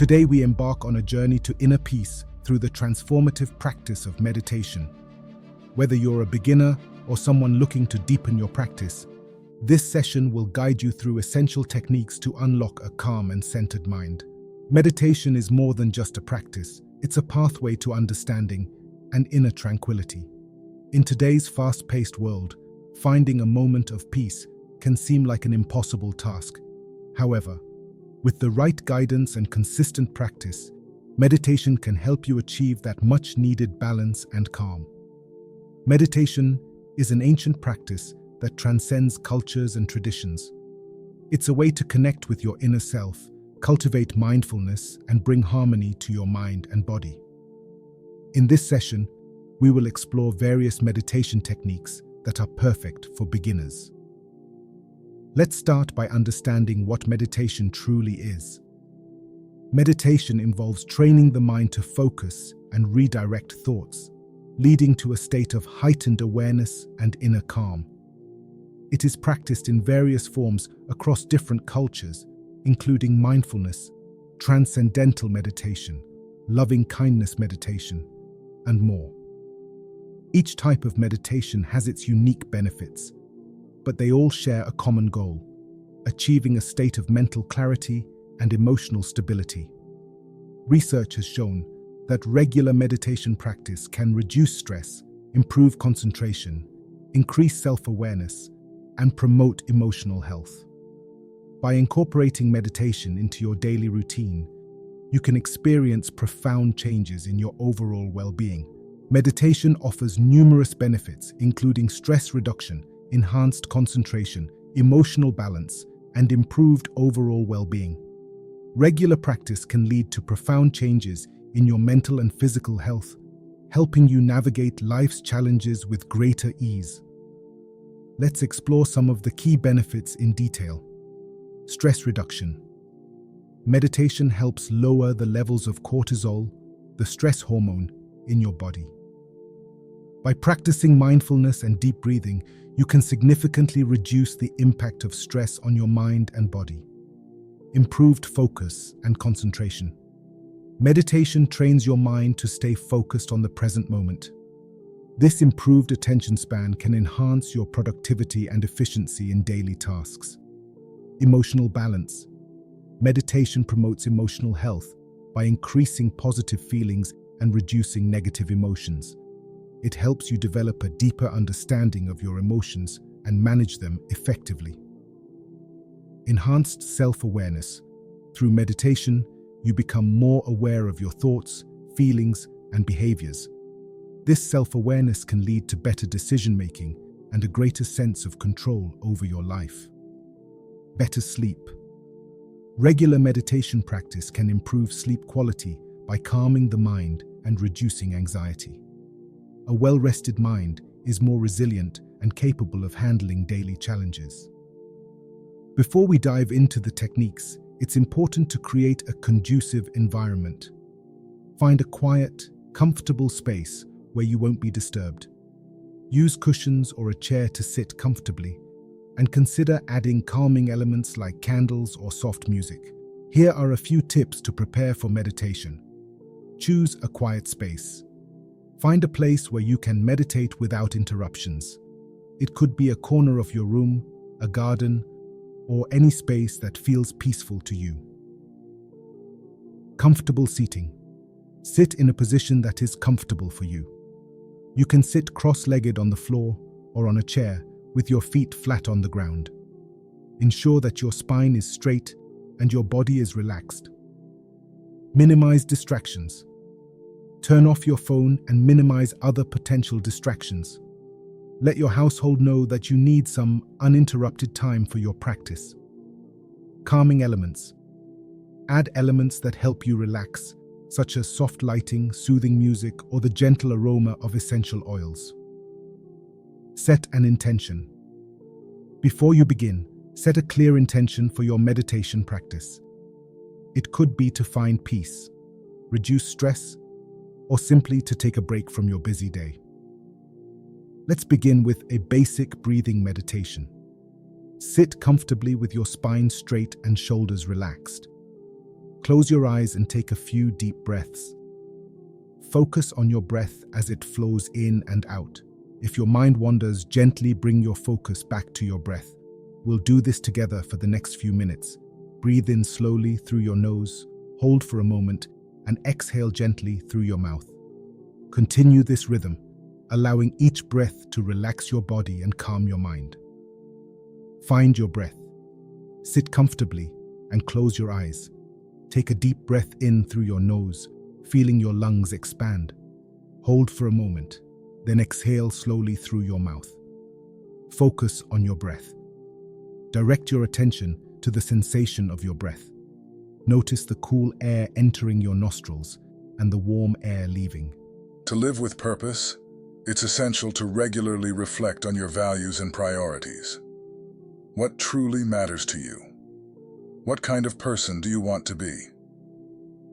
Today we embark on a journey to inner peace through the transformative practice of meditation. Whether you're a beginner or someone looking to deepen your practice, this session will guide you through essential techniques to unlock a calm and centered mind. Meditation is more than just a practice, it's a pathway to understanding and inner tranquility. In today's fast-paced world, finding a moment of peace can seem like an impossible task. However, with the right guidance and consistent practice, meditation can help you achieve that much-needed balance and calm. Meditation is an ancient practice that transcends cultures and traditions. It's a way to connect with your inner self, cultivate mindfulness, and bring harmony to your mind and body. In this session, we will explore various meditation techniques that are perfect for beginners. Let's start by understanding what meditation truly is. Meditation involves training the mind to focus and redirect thoughts, leading to a state of heightened awareness and inner calm. It is practiced in various forms across different cultures, including mindfulness, transcendental meditation, loving-kindness meditation, and more. Each type of meditation has its unique benefits, but they all share a common goal: achieving a state of mental clarity and emotional stability. Research has shown that regular meditation practice can reduce stress, improve concentration, increase self-awareness, and promote emotional health. By incorporating meditation into your daily routine, you can experience profound changes in your overall well-being. Meditation offers numerous benefits, including stress reduction, enhanced concentration, emotional balance, and improved overall well-being. Regular practice can lead to profound changes in your mental and physical health, helping you navigate life's challenges with greater ease. Let's explore some of the key benefits in detail. Stress reduction. Meditation helps lower the levels of cortisol, the stress hormone, in your body. By practicing mindfulness and deep breathing, you can significantly reduce the impact of stress on your mind and body. Improved focus and concentration. Meditation trains your mind to stay focused on the present moment. This improved attention span can enhance your productivity and efficiency in daily tasks. Emotional balance. Meditation promotes emotional health by increasing positive feelings and reducing negative emotions. It helps you develop a deeper understanding of your emotions and manage them effectively. Enhanced self-awareness. Through meditation, you become more aware of your thoughts, feelings, and behaviors. This self-awareness can lead to better decision-making and a greater sense of control over your life. Better sleep. Regular meditation practice can improve sleep quality by calming the mind and reducing anxiety. A well-rested mind is more resilient and capable of handling daily challenges. Before we dive into the techniques, it's important to create a conducive environment. Find a quiet, comfortable space where you won't be disturbed. Use cushions or a chair to sit comfortably, and consider adding calming elements like candles or soft music. Here are a few tips to prepare for meditation. Choose a quiet space. Find a place where you can meditate without interruptions. It could be a corner of your room, a garden, or any space that feels peaceful to you. Comfortable seating. Sit in a position that is comfortable for you. You can sit cross-legged on the floor or on a chair with your feet flat on the ground. Ensure that your spine is straight and your body is relaxed. Minimize distractions. Turn off your phone and minimize other potential distractions. Let your household know that you need some uninterrupted time for your practice. Calming elements. Add elements that help you relax, such as soft lighting, soothing music, or the gentle aroma of essential oils. Set an intention. Before you begin, set a clear intention for your meditation practice. It could be to find peace, reduce stress, or simply to take a break from your busy day. Let's begin with a basic breathing meditation. Sit comfortably with your spine straight and shoulders relaxed. Close your eyes and take a few deep breaths. Focus on your breath as it flows in and out. If your mind wanders, gently bring your focus back to your breath. We'll do this together for the next few minutes. Breathe in slowly through your nose, hold for a moment, and exhale gently through your mouth. Continue this rhythm, allowing each breath to relax your body and calm your mind. Find your breath. Sit comfortably and close your eyes. Take a deep breath in through your nose, feeling your lungs expand. Hold for a moment, then exhale slowly through your mouth. Focus on your breath. Direct your attention to the sensation of your breath. Notice the cool air entering your nostrils and the warm air leaving. To live with purpose, it's essential to regularly reflect on your values and priorities. What truly matters to you? What kind of person do you want to be?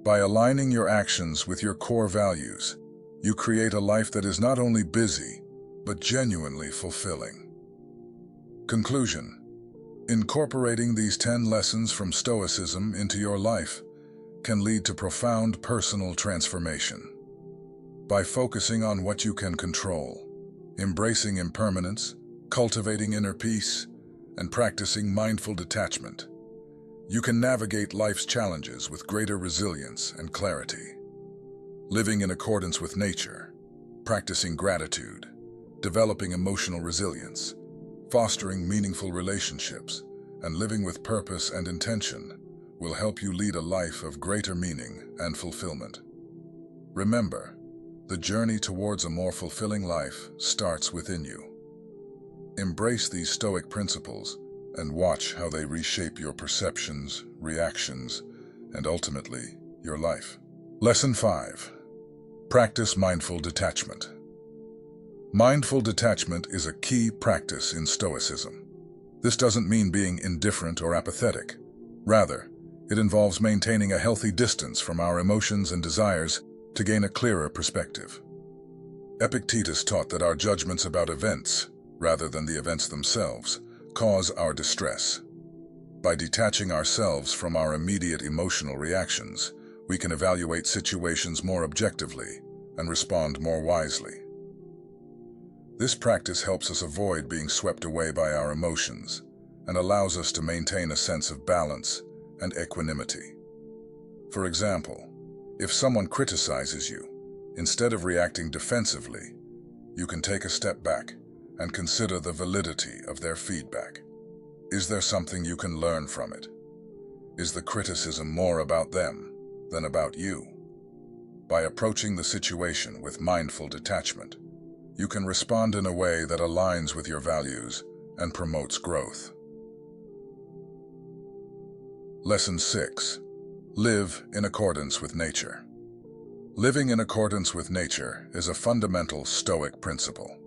By aligning your actions with your core values, you create a life that is not only busy, but genuinely fulfilling. Conclusion: incorporating these 10 lessons from Stoicism into your life can lead to profound personal transformation. By focusing on what you can control, embracing impermanence, cultivating inner peace, and practicing mindful detachment, you can navigate life's challenges with greater resilience and clarity. Living in accordance with nature, practicing gratitude, developing emotional resilience, fostering meaningful relationships, and living with purpose and intention will help you lead a life of greater meaning and fulfillment. Remember, the journey towards a more fulfilling life starts within you. Embrace these Stoic principles and watch how they reshape your perceptions, reactions, and ultimately, your life. Lesson 5. Practice mindful detachment. Mindful detachment is a key practice in Stoicism. This doesn't mean being indifferent or apathetic. Rather, it involves maintaining a healthy distance from our emotions and desires to gain a clearer perspective. Epictetus taught that our judgments about events, rather than the events themselves, cause our distress. By detaching ourselves from our immediate emotional reactions, we can evaluate situations more objectively and respond more wisely. This practice helps us avoid being swept away by our emotions and allows us to maintain a sense of balance and equanimity. For example, if someone criticizes you, instead of reacting defensively, you can take a step back and consider the validity of their feedback. Is there something you can learn from it? Is the criticism more about them than about you? By approaching the situation with mindful detachment, you can respond in a way that aligns with your values and promotes growth. Lesson 6. Live in accordance with nature. Living in accordance with nature is a fundamental Stoic principle.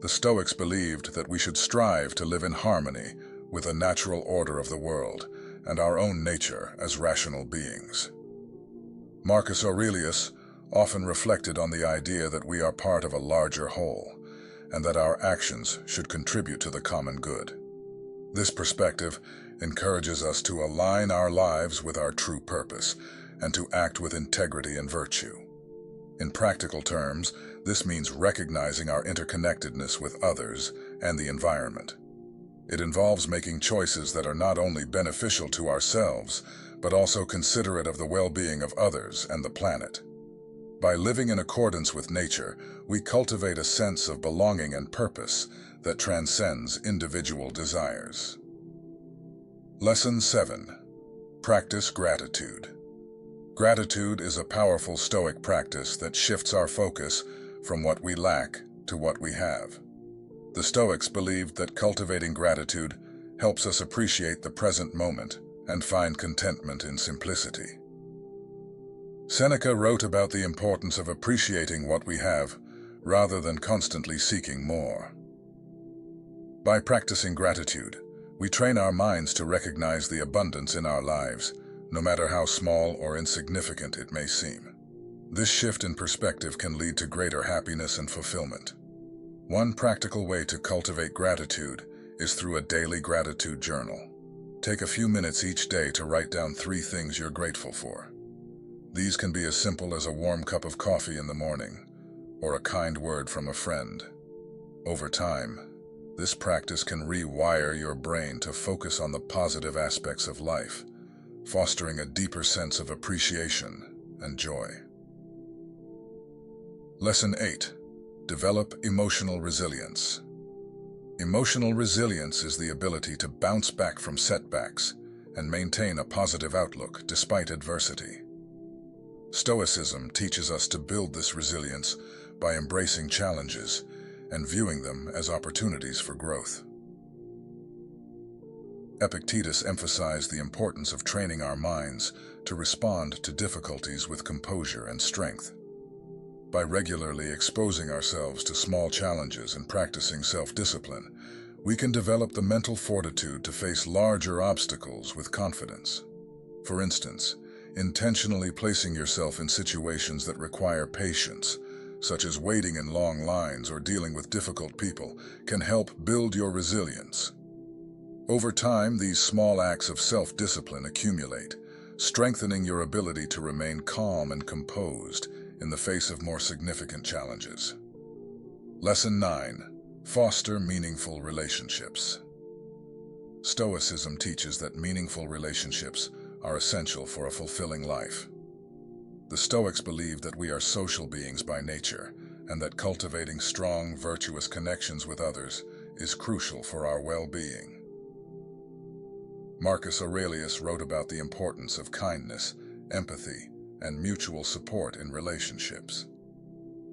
The Stoics believed that we should strive to live in harmony with the natural order of the world and our own nature as rational beings. Marcus Aurelius often reflected on the idea that we are part of a larger whole and that our actions should contribute to the common good. This perspective encourages us to align our lives with our true purpose and to act with integrity and virtue. In practical terms, this means recognizing our interconnectedness with others and the environment. It involves making choices that are not only beneficial to ourselves, but also considerate of the well-being of others and the planet. By living in accordance with nature, we cultivate a sense of belonging and purpose that transcends individual desires. Lesson 7. Practice gratitude. Gratitude is a powerful Stoic practice that shifts our focus from what we lack to what we have. The Stoics believed that cultivating gratitude helps us appreciate the present moment and find contentment in simplicity. Seneca wrote about the importance of appreciating what we have rather than constantly seeking more. By practicing gratitude, we train our minds to recognize the abundance in our lives, no matter how small or insignificant it may seem. This shift in perspective can lead to greater happiness and fulfillment. One practical way to cultivate gratitude is through a daily gratitude journal. Take a few minutes each day to write down 3 things you're grateful for. These can be as simple as a warm cup of coffee in the morning, or a kind word from a friend. Over time, this practice can rewire your brain to focus on the positive aspects of life, fostering a deeper sense of appreciation and joy. Lesson 8. Develop emotional resilience. Emotional resilience is the ability to bounce back from setbacks and maintain a positive outlook despite adversity. Stoicism teaches us to build this resilience by embracing challenges and viewing them as opportunities for growth. Epictetus emphasized the importance of training our minds to respond to difficulties with composure and strength. By regularly exposing ourselves to small challenges and practicing self-discipline, we can develop the mental fortitude to face larger obstacles with confidence. For instance, intentionally placing yourself in situations that require patience, such as waiting in long lines or dealing with difficult people, can help build your resilience. Over time, these small acts of self-discipline accumulate, strengthening your ability to remain calm and composed in the face of more significant challenges. Lesson 9. Foster meaningful relationships. Stoicism teaches that meaningful relationships are essential for a fulfilling life. The Stoics believe that we are social beings by nature, and that cultivating strong, virtuous connections with others is crucial for our well-being. Marcus Aurelius wrote about the importance of kindness, empathy, and mutual support in relationships.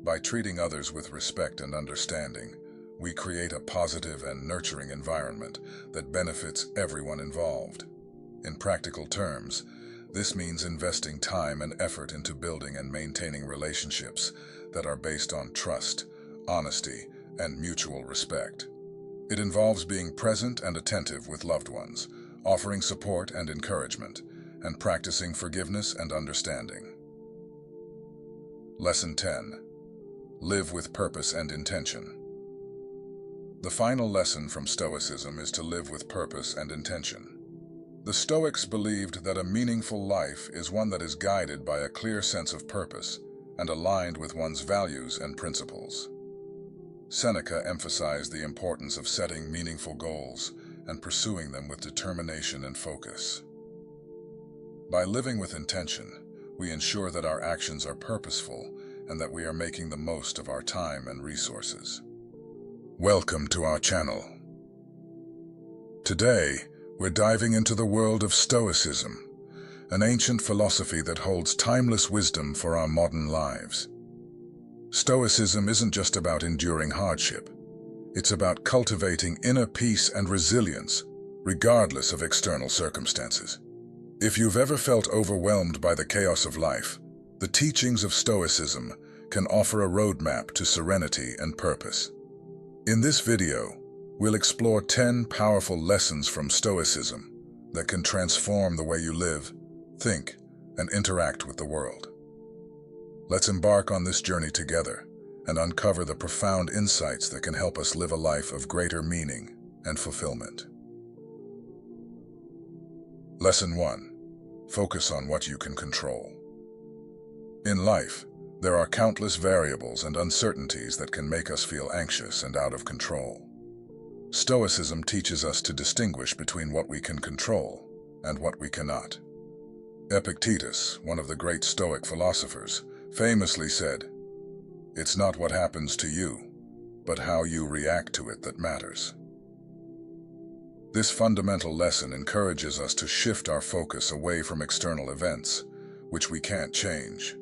By treating others with respect and understanding, we create a positive and nurturing environment that benefits everyone involved. In practical terms, this means investing time and effort into building and maintaining relationships that are based on trust, honesty, and mutual respect. It involves being present and attentive with loved ones, offering support and encouragement, and practicing forgiveness and understanding. Lesson 10. Live with purpose and intention. The final lesson from Stoicism is to live with purpose and intention. The Stoics believed that a meaningful life is one that is guided by a clear sense of purpose and aligned with one's values and principles. Seneca emphasized the importance of setting meaningful goals and pursuing them with determination and focus. By living with intention, we ensure that our actions are purposeful and that we are making the most of our time and resources. Welcome to our channel. Today, we're diving into the world of Stoicism, an ancient philosophy that holds timeless wisdom for our modern lives. Stoicism isn't just about enduring hardship. It's about cultivating inner peace and resilience, regardless of external circumstances. If you've ever felt overwhelmed by the chaos of life, the teachings of Stoicism can offer a roadmap to serenity and purpose. In this video, we'll explore 10 powerful lessons from Stoicism that can transform the way you live, think, and interact with the world. Let's embark on this journey together and uncover the profound insights that can help us live a life of greater meaning and fulfillment. Lesson 1. Focus on what you can control. In life, there are countless variables and uncertainties that can make us feel anxious and out of control. Stoicism teaches us to distinguish between what we can control and what we cannot. Epictetus, one of the great Stoic philosophers, famously said, "It's not what happens to you, but how you react to it that matters." This fundamental lesson encourages us to shift our focus away from external events, which we can't change,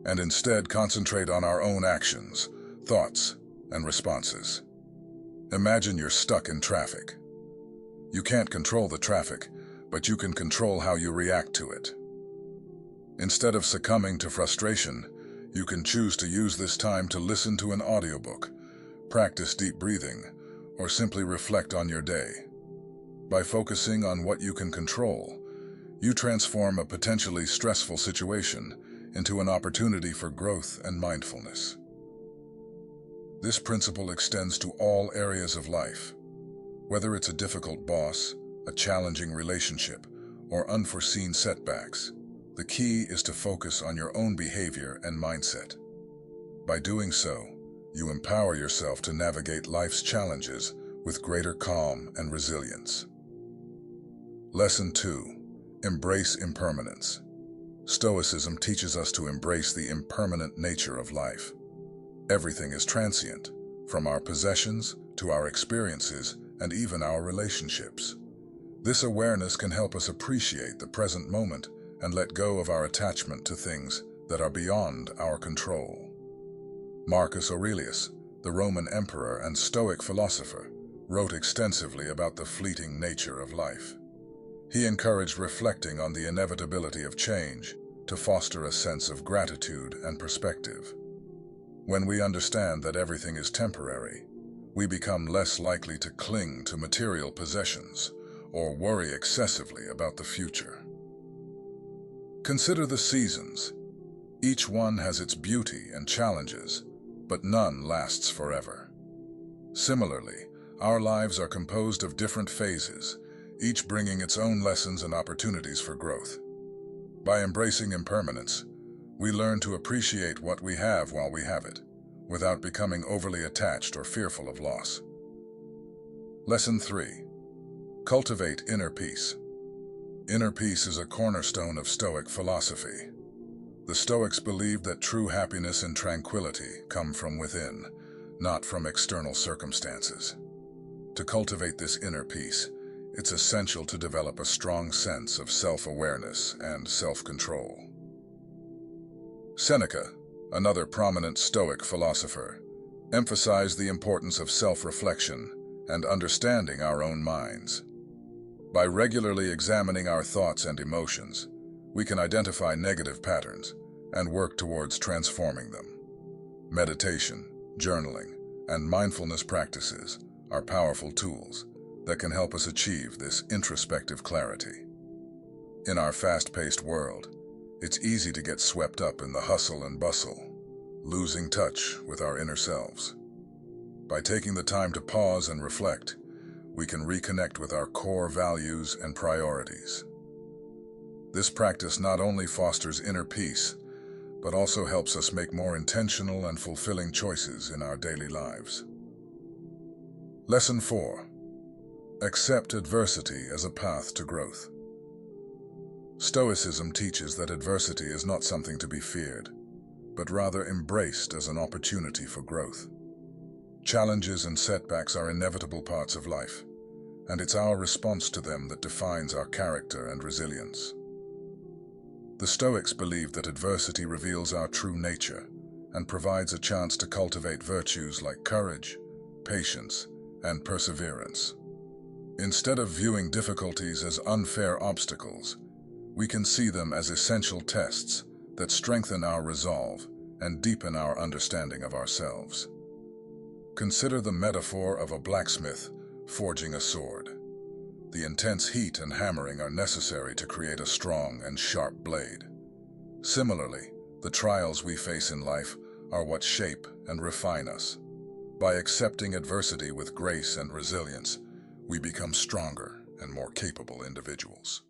and instead concentrate on our own actions, thoughts, and responses. Imagine you're stuck in traffic. You can't control the traffic, but you can control how you react to it. Instead of succumbing to frustration, you can choose to use this time to listen to an audiobook, practice deep breathing, or simply reflect on your day. By focusing on what you can control, you transform a potentially stressful situation into an opportunity for growth and mindfulness. This principle extends to all areas of life. Whether it's a difficult boss, a challenging relationship, or unforeseen setbacks, the key is to focus on your own behavior and mindset. By doing so, you empower yourself to navigate life's challenges with greater calm and resilience. Lesson 2. Embrace impermanence. Stoicism teaches us to embrace the impermanent nature of life. Everything is transient, from our possessions to our experiences and even our relationships. This awareness can help us appreciate the present moment and let go of our attachment to things that are beyond our control. Marcus Aurelius, the Roman emperor and Stoic philosopher, wrote extensively about the fleeting nature of life. He encouraged reflecting on the inevitability of change to foster a sense of gratitude and perspective. When we understand that everything is temporary, we become less likely to cling to material possessions or worry excessively about the future. Consider the seasons. Each one has its beauty and challenges, but none lasts forever. Similarly, our lives are composed of different phases, each bringing its own lessons and opportunities for growth. By embracing impermanence, we learn to appreciate what we have while we have it, without becoming overly attached or fearful of loss. Lesson 3. Cultivate inner peace. Inner peace is a cornerstone of Stoic philosophy. The Stoics believed that true happiness and tranquility come from within, not from external circumstances. To cultivate this inner peace, it's essential to develop a strong sense of self-awareness and self-control. Seneca, another prominent Stoic philosopher, emphasized the importance of self-reflection and understanding our own minds. By regularly examining our thoughts and emotions, we can identify negative patterns and work towards transforming them. Meditation, journaling, and mindfulness practices are powerful tools that can help us achieve this introspective clarity. In our fast-paced world, it's easy to get swept up in the hustle and bustle, losing touch with our inner selves. By taking the time to pause and reflect, we can reconnect with our core values and priorities. This practice not only fosters inner peace, but also helps us make more intentional and fulfilling choices in our daily lives. Lesson 4. Accept adversity as a path to growth. Stoicism teaches that adversity is not something to be feared, but rather embraced as an opportunity for growth. Challenges and setbacks are inevitable parts of life, and it's our response to them that defines our character and resilience. The Stoics believed that adversity reveals our true nature and provides a chance to cultivate virtues like courage, patience, and perseverance. Instead of viewing difficulties as unfair obstacles, we can see them as essential tests that strengthen our resolve and deepen our understanding of ourselves. Consider the metaphor of a blacksmith forging a sword. The intense heat and hammering are necessary to create a strong and sharp blade. Similarly, the trials we face in life are what shape and refine us. By accepting adversity with grace and resilience, we become stronger and more capable individuals.